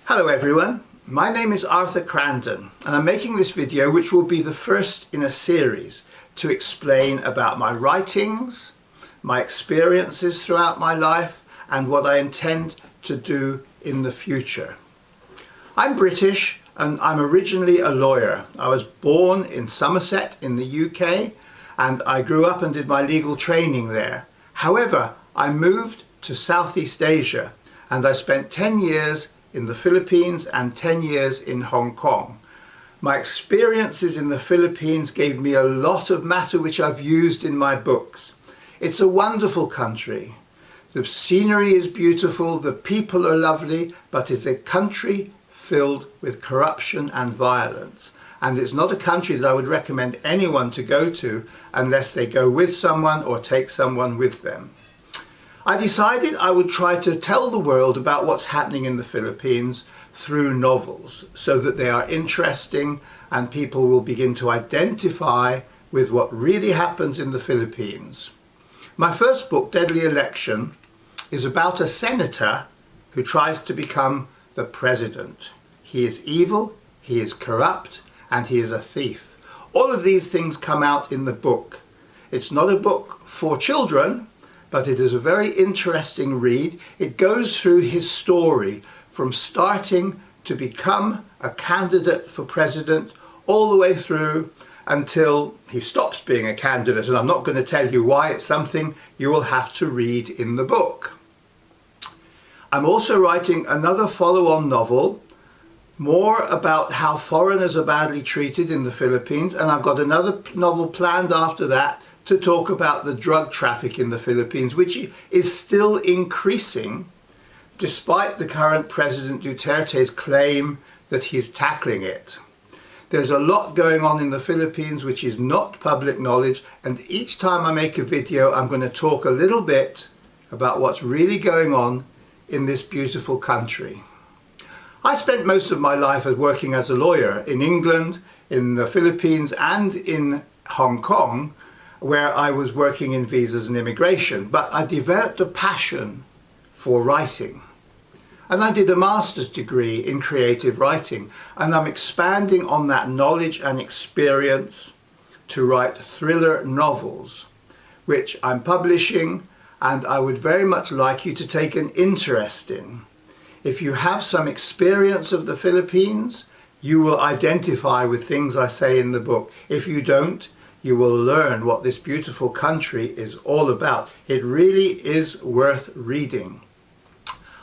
Hello everyone, my name is Arthur Crandon and I'm making this video which will be the first in a series to explain about my writings, my experiences throughout my life and what I intend to do in the future. I'm British and I'm originally a lawyer. I was born in Somerset in the UK and I grew up and did my legal training there. However, I moved to Southeast Asia and I spent 10 years in the Philippines and 10 years in Hong Kong. My experiences in the Philippines gave me a lot of matter which I've used in my books. It's a wonderful country. The scenery is beautiful, the people are lovely, but it's a country filled with corruption and violence. And it's not a country that I would recommend anyone to go to unless they go with someone or take someone with them. I decided I would try to tell the world about what's happening in the Philippines through novels so that they are interesting and people will begin to identify with what really happens in the Philippines. My first book, Deadly Election, is about a senator who tries to become the president. He is evil, he is corrupt, and he is a thief. All of these things come out in the book. It's not a book for children, but it is a very interesting read. It goes through his story from starting to become a candidate for president all the way through until he stops being a candidate. And I'm not going to tell you why. It's something you will have to read in the book. I'm also writing another follow-on novel, more about how foreigners are badly treated in the Philippines. And I've got another novel planned after that to talk about the drug traffic in the Philippines, which is still increasing despite the current President Duterte's claim that he's tackling it. There's a lot going on in the Philippines which is not public knowledge, and each time I make a video I'm going to talk a little bit about what's really going on in this beautiful country. I spent most of my life working as a lawyer in England, in the Philippines and in Hong Kong, where I was working in visas and immigration, but I developed a passion for writing. And I did a master's degree in creative writing, and I'm expanding on that knowledge and experience to write thriller novels, which I'm publishing, and I would very much like you to take an interest in. If you have some experience of the Philippines, you will identify with things I say in the book. If you don't, you will learn what this beautiful country is all about. It really is worth reading.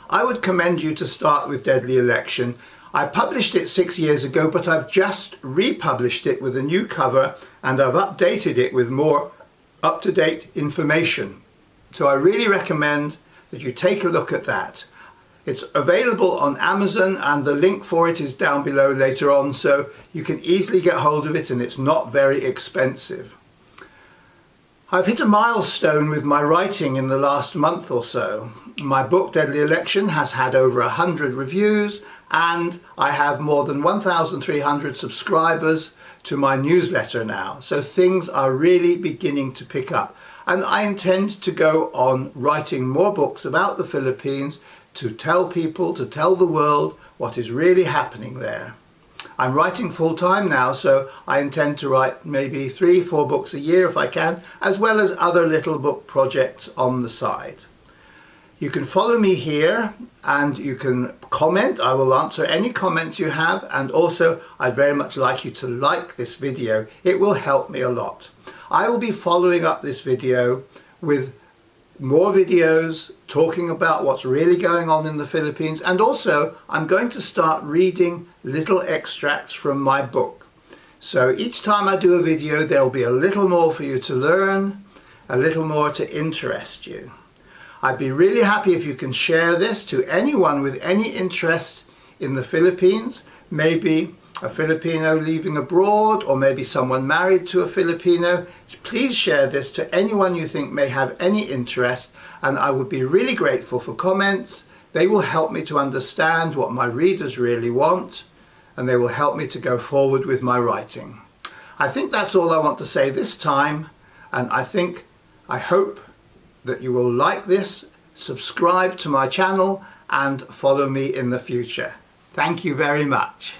I would commend you to start with Deadly Election. I published it 6 years ago, but I've just republished it with a new cover and I've updated it with more up-to-date information. So I really recommend that you take a look at that. It's available on Amazon and the link for it is down below later on, so you can easily get hold of it and it's not very expensive. I've hit a milestone with my writing in the last month or so. My book Deadly Election has had over 100 reviews and I have more than 1,300 subscribers to my newsletter now, so things are really beginning to pick up. And I intend to go on writing more books about the Philippines to tell people, to tell the world what is really happening there. I'm writing full-time now, so I intend to write maybe 3-4 books a year if I can, as well as other little book projects on the side. You can follow me here and you can comment. I will answer any comments you have, and also I'd very much like you to like this video. It will help me a lot. I will be following up this video with more videos talking about what's really going on in the Philippines, and also I'm going to start reading little extracts from my book. So each time I do a video there'll be a little more for you to learn, a little more to interest you. I'd be really happy if you can share this to anyone with any interest in the Philippines, maybe a Filipino leaving abroad, or maybe someone married to a Filipino. Please share this to anyone you think may have any interest, and I would be really grateful for comments. They will help me to understand what my readers really want, and they will help me to go forward with my writing. I think that's all I want to say this time, and I hope that you will like this, subscribe to my channel, and follow me in the future. Thank you very much.